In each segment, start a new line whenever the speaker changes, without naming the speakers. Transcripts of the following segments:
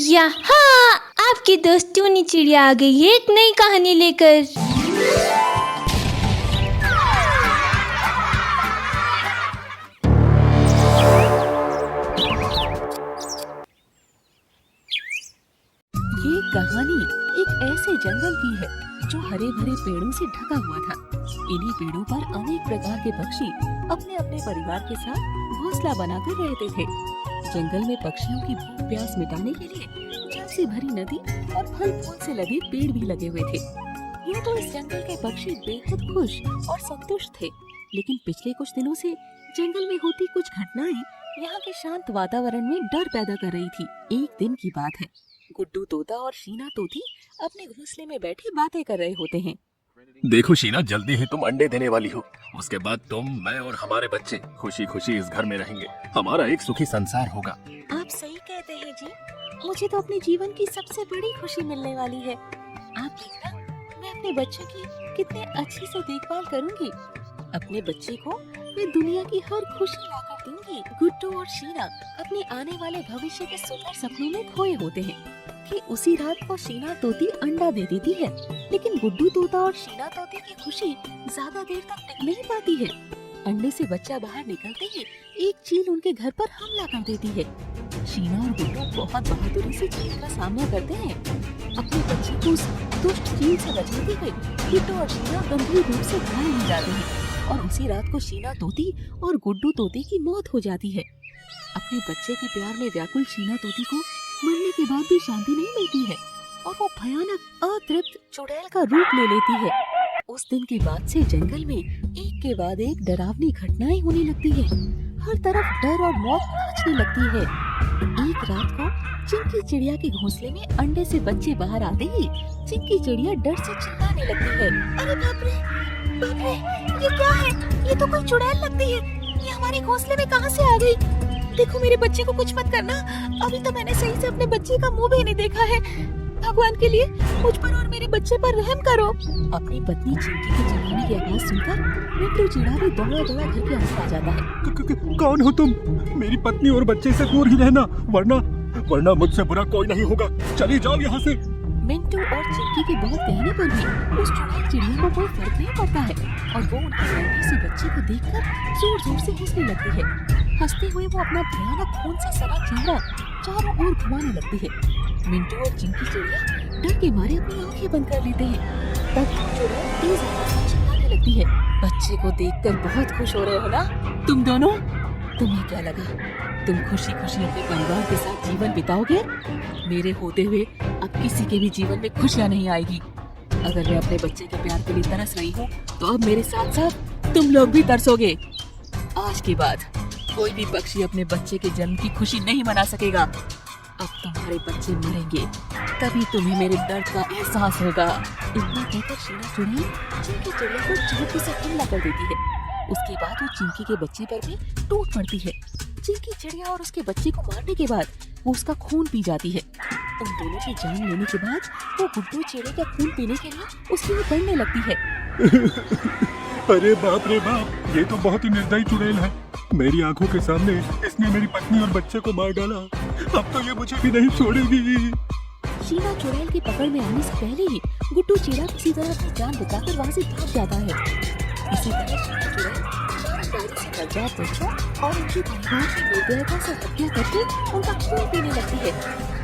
यहाँ आपकी दोस्त टूनी चिड़िया आ गई है एक नई कहानी लेकर।
ये कहानी एक ऐसे जंगल की है जो हरे भरे पेड़ों से ढका हुआ था। इन्हीं पेड़ों पर अनेक प्रकार के पक्षी अपने अपने परिवार के साथ घोंसला बनाकर रहते थे। जंगल में पक्षियों की भूख प्यास मिटाने के लिए जल से भरी नदी और फल फूल से लगे पेड़ भी लगे हुए थे। यूँ तो इस जंगल के पक्षी बेहद खुश और संतुष्ट थे, लेकिन पिछले कुछ दिनों से जंगल में होती कुछ घटनाएं यहाँ के शांत वातावरण में डर पैदा कर रही थी। एक दिन की बात है, गुड्डू तोता और शीना तोती अपने घोंसले में बैठे बातें कर रहे होते हैं।
देखो शीना, जल्दी ही तुम अंडे देने वाली हो। उसके बाद तुम, मैं और हमारे बच्चे खुशी खुशी इस घर में रहेंगे। हमारा एक सुखी संसार होगा।
आप सही कहते हैं जी, मुझे तो अपने जीवन की सबसे बड़ी खुशी मिलने वाली है। आप देखना, मैं अपने बच्चों की कितने अच्छे से देखभाल करूंगी। अपने बच्चे को मैं दुनिया की हर खुशी लाकर दूंगी। गुड्डू और शीना अपने आने वाले भविष्य के सुंदर सपनों में खोए होते हैं कि उसी रात को शीना तोती अंडा दे देती है, लेकिन गुड्डू तोता और शीना तोती की खुशी ज्यादा देर तक टिक नहीं पाती है। अंडे से बच्चा बाहर निकलते ही एक चील उनके घर पर हमला कर देती है। शीना और गुड्डू बहुत बहादुरी से चील का सामना करते हैं। अपने बच्चे को उस दुष्ट चील से बचाते हुए गुड्डू और शीना गंभीर रूप से घायल हो जाते हैं और उसी रात को शीना तोती और गुड्डू तोती की मौत हो जाती है। अपने बच्चे के प्यार में व्याकुल शीना तोती को मरने के बाद भी शांति नहीं मिलती है और वो भयानक अतृप्त चुड़ैल का रूप ले लेती है। उस दिन के बाद से जंगल में एक के बाद एक डरावनी घटनाएं होने लगती है। हर तरफ डर और मौत नाचने लगती है। एक रात को चिंकी चिड़िया के घोंसले में अंडे से बच्चे बाहर आते ही चिंकी चिड़िया डर से चिल्लाने लगती है। अरे बाप रे, ये क्या है? ये तो कोई चुड़ैल लगती है। ये हमारे घोंसले में कहाँ से आ गई? देखो, मेरे बच्चे को कुछ मत करना। अभी तो मैंने सही से अपने बच्चे का मुंह भी नहीं देखा है। भगवान के लिए मुझ पर और मेरे बच्चे पर रहम करो। अपनी पत्नी चिंकी के चिल्लाने की आवाज सुनकर मिंटू चिड़ा भी दौड़ा दौड़ा घर के अंदर आ जाता है।
कौन हो तुम? मेरी पत्नी और बच्चे से दूर ही रहना, वरना मुझसे बुरा कोई नहीं होगा। चली जाओ यहाँ से।
मिंटू और चिंकी के बहुत कहने पर भी उस चुड़ैल चिड़िया को कोई फर्क नहीं पड़ता है और वो उनके छोटे से बच्चे को देखकर जोर जोर से हंसने लगती है। हंसते हुए वो अपना भयानक खून से सना चेहरा चारों ओर घुमाने लगती है। मिंटू और चिंकी चिड़िया डर के मारे अपनी आंखें बंद कर लेते हैं। तब चुड़ैल तेज आवाज में चिल्लाने लगती है। बच्चे को देखकर बहुत खुश हो रहे हो ना तुम दोनों? तुम्हें क्या लगा तुम खुशी खुशी अपने परिवार के साथ जीवन बिताओगे? मेरे होते हुए अब किसी के भी जीवन में खुशियाँ नहीं आएगी। अगर मैं अपने बच्चे के प्यार के लिए तरस रही हूँ तो अब मेरे साथ साथ तुम लोग भी तरसोगे। आज के बाद कोई भी पक्षी अपने बच्चे के जन्म की खुशी नहीं मना सकेगा। अब तुम्हारे बच्चे मरेंगे, तभी तुम्हें मेरे दर्द का एहसास होगा। इतना कहकर शीना चुड़ैल चिंकी चिड़िया को चोटी से हमला कर देती है। उसके बाद वो चिंकी के बच्चे पर भी टूट पड़ती है। चिंकी चिड़िया और उसके बच्चे को मारने के बाद वो उसका खून पी जाती है। उन दोनों की जान लेने के बाद वो गुड्डू चिड़िया का खून पीने के लिए उसके लिए बढ़ने लगती है।
अरे बाप रे बाप, ये तो बहुत ही निर्दयी चुड़ैल है। मेरी आंखों के सामने इसने मेरी पत्नी और बच्चे को मार डाला। अब तो ये मुझे भी नहीं छोड़ेगी।
शीना चुड़ैल की पकड़ में आने से पहले ही गुड्डू चिड़िया किसी तरह अपनी जान बचाकर वहाँ से भाग जाता है। इसी तरह शीना चुड़ैल से नवजात बच्चों और उनके परिवार की निर्दयता से हत्या करके उनका खून पीने लगती है।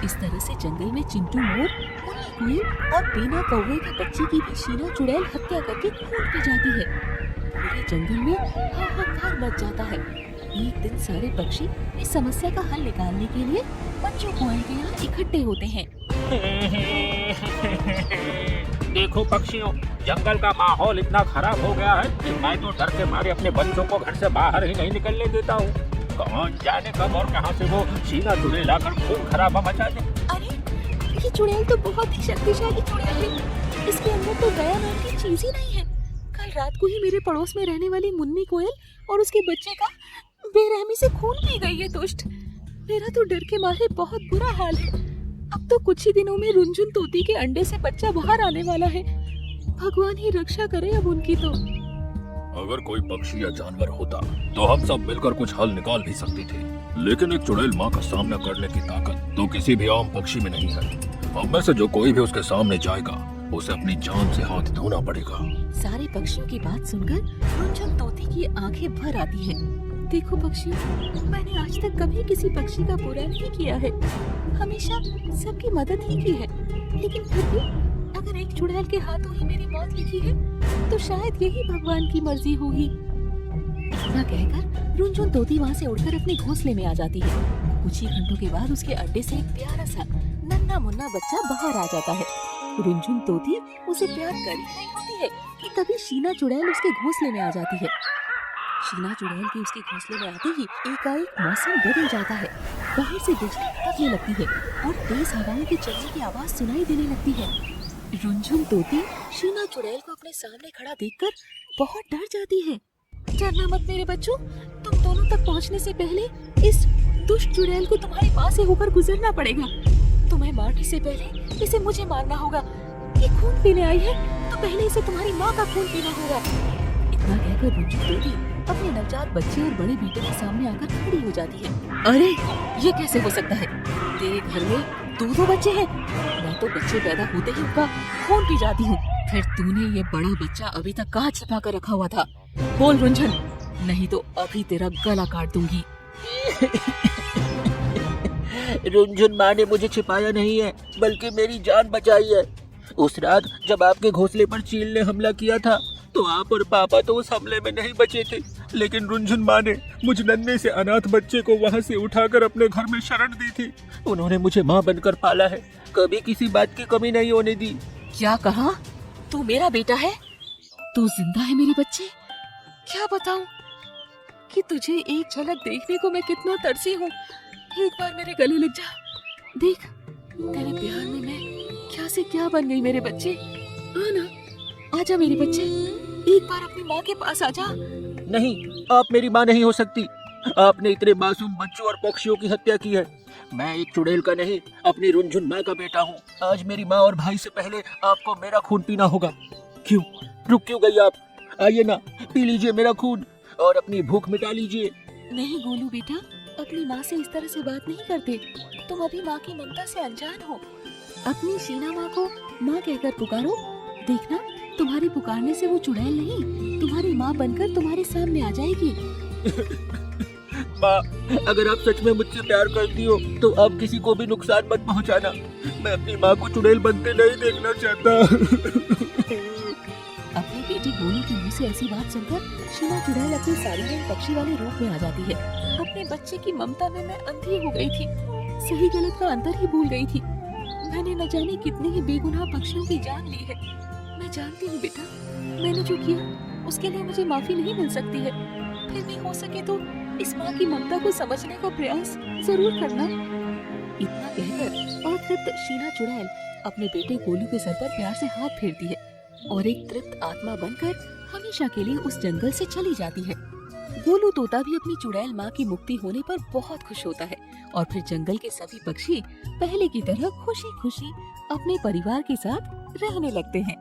इस तरह से जंगल में चिंटू मोर, मुन्नी कुईल और बीना कौवे के बच्चे की भी शीना चुड़ैल हत्या करके खून पी जाती है। पूरे जंगल में हाहाकार मच जाता है। एक दिन सारे पक्षी इस समस्या का हल निकालने के लिए मंजू कोयल के यहाँ इकट्ठे होते हैं।
देखो पक्षियों, जंगल का माहौल इतना खराब हो गया है कि मैं तो डर के मारे अपने बच्चों को घर से बाहर ही नहीं निकलने देता हूँ। कौन जाने कब और कहां से वो शीना चुड़ैल आकर खून खराबा मचा दे।
अरे, ये चुड़ैल तो बहुत ही शक्तिशाली चुड़ैल है। इसके अंदर तो दया नाम की चीज ही नहीं है। कल रात को ही मेरे पड़ोस में रहने वाली मुन्नी कोयल और उसके बच्चे का बेरहमी से खून पी गई है दुष्ट। मेरा तो डर के मारे बहुत बुरा हाल है। अब तो कुछ ही दिनों में रुनझुन तोती के अंडे से बच्चा बाहर आने वाला है। भगवान ही रक्षा करे अब उनकी तो।
अगर कोई पक्षी या जानवर होता तो हम सब मिलकर कुछ हल निकाल भी सकते थे, लेकिन एक चुड़ैल माँ का सामना करने की ताकत तो किसी भी आम पक्षी में नहीं है। हम में से जो कोई भी उसके सामने जाएगा उसे अपनी जान से हाथ धोना पड़ेगा।
सारे पक्षियों की बात सुनकर रुनझुन तोती की आंखें भर आती हैं। देखो पक्षियों, मैंने आज तक कभी किसी पक्षी का बुरा नहीं किया है, हमेशा सबकी मदद ही की है, लेकिन फिर भी अगर एक चुड़ैल के हाथों ही मेरी मौत लिखी है तो शायद यही भगवान की मर्जी होगी। इतना कहकर रुनझुन तोती वहाँ से उड़कर अपने घोंसले में आ जाती है। कुछ ही घंटों के बाद उसके अंडे से एक प्यारा सा नन्हा मुन्ना बच्चा बाहर आ जाता है। रुनझुन तोती उसे प्यार कर ही नहीं होती है कि तभी शीना चुड़ैल उसके घोंसले में आ जाती है। शीना चुड़ैल के उसके घोंसले में आते ही एकाएक मौसम बदल जाता है। बाहर से बिजली कड़कने लगती है और तेज हवाओं के चलने की आवाज सुनाई देने लगती है। रुनझुन तोती शीना चुड़ैल को अपने सामने खड़ा देखकर बहुत डर जाती है। डरना मत मेरे बच्चों, तुम दोनों तक पहुंचने से पहले इस दुष्ट चुड़ैल को तुम्हारी माँ से होकर गुजरना पड़ेगा। तुम्हें मारने से पहले इसे मुझे मारना होगा। ये खून पीने आई है तो पहले इसे तुम्हारी माँ का खून पीना होगा। इतना कहकर रुनझुन तोती अपने नवजात बच्चे और बड़े बेटे के सामने आकर खड़ी हो जाती है। अरे ये कैसे हो सकता है? तेरे घर में दो बच्चे हैं। मैं तो बच्चे पैदा होते ही उनका खून पी जाती हूँ। फिर तूने ये बड़ा बच्चा अभी तक कहाँ छिपा कर रखा हुआ था? बोल रुनझुन, नहीं तो अभी तेरा गला काट दूंगी।
रुनझुन माँ ने मुझे छिपाया नहीं है, बल्कि मेरी जान बचाई है। उस रात जब आपके घोंसले पर चील ने हमला किया था तो आप और पापा तो उस हमले में नहीं बचे थे,
लेकिन रुनझुन माँ ने मुझ नन्हे से अनाथ बच्चे को वहाँ से उठाकर अपने घर में शरण दी थी।
उन्होंने मुझे माँ बनकर पाला है, कभी किसी बात की कमी नहीं होने दी।
क्या कहा? तू मेरा बेटा है? तू जिंदा है मेरे बच्चे? क्या बताऊं कि तुझे एक झलक देखने को मैं कितना तरसी हूँ। एक बार मेरे गले लग जा, देख तेरे प्यार में मैं क्या से क्या बन गई। मेरे बच्चे आना, आजा मेरे बच्चे, एक बार अपनी माँ के पास आजा।
नहीं, आप मेरी माँ नहीं हो सकती। आपने इतने मासूम बच्चों और पक्षियों की हत्या की है। मैं एक चुड़ैल का नहीं, अपनी रुनझुन माँ का बेटा हूँ। आज मेरी माँ और भाई से पहले आपको मेरा खून पीना होगा। क्यों रुक क्यों गई आप? आइए ना, पी लीजिए मेरा खून और अपनी भूख मिटा लीजिए।
नहीं गोलू बेटा, अपनी माँ से इस तरह से बात नहीं करते। तुम अभी माँ की ममता से अनजान हो। अपनी शीना माँ को माँ कहकर पुकारो। देखना, तुम्हारे पुकारने से वो चुड़ैल नहीं, तुम्हारी माँ बनकर तुम्हारे सामने आ जाएगी।
माँ, अगर आप सच में मुझसे प्यार करती हो तो आप किसी को भी नुकसान मत पहुँचाना। मैं अपनी माँ को चुड़ैल बनते नहीं देखना चाहता।
अपने बेटे गोलू के मुंह से ऐसी बात सुनकर शीना चुड़ैल अपने साधारण पक्षी वाले रूप में आ जाती है। अपने बच्चे की ममता में मैं अंधी हो गई थी, सही गलत का अंतर ही भूल गई थी। मैंने न जाने कितने ही बेगुनाह पक्षियों की जान ली है। मैं जानती हूँ बेटा, मैंने जो किया उसके लिए मुझे माफी नहीं मिल सकती है। फिर भी हो सके तो इस माँ की ममता को समझने का प्रयास जरूर करना। इतना कहकर और तृप्त शीना चुड़ैल अपने बेटे गोलू के सर पर प्यार से हाथ फेरती है और एक तृप्त आत्मा बनकर हमेशा के लिए उस जंगल से चली जाती है। गोलू तोता भी अपनी चुड़ैल माँ की मुक्ति होने पर बहुत खुश होता है और फिर जंगल के सभी पक्षी पहले की तरह खुशी खुशी अपने परिवार के साथ रहने लगते हैं।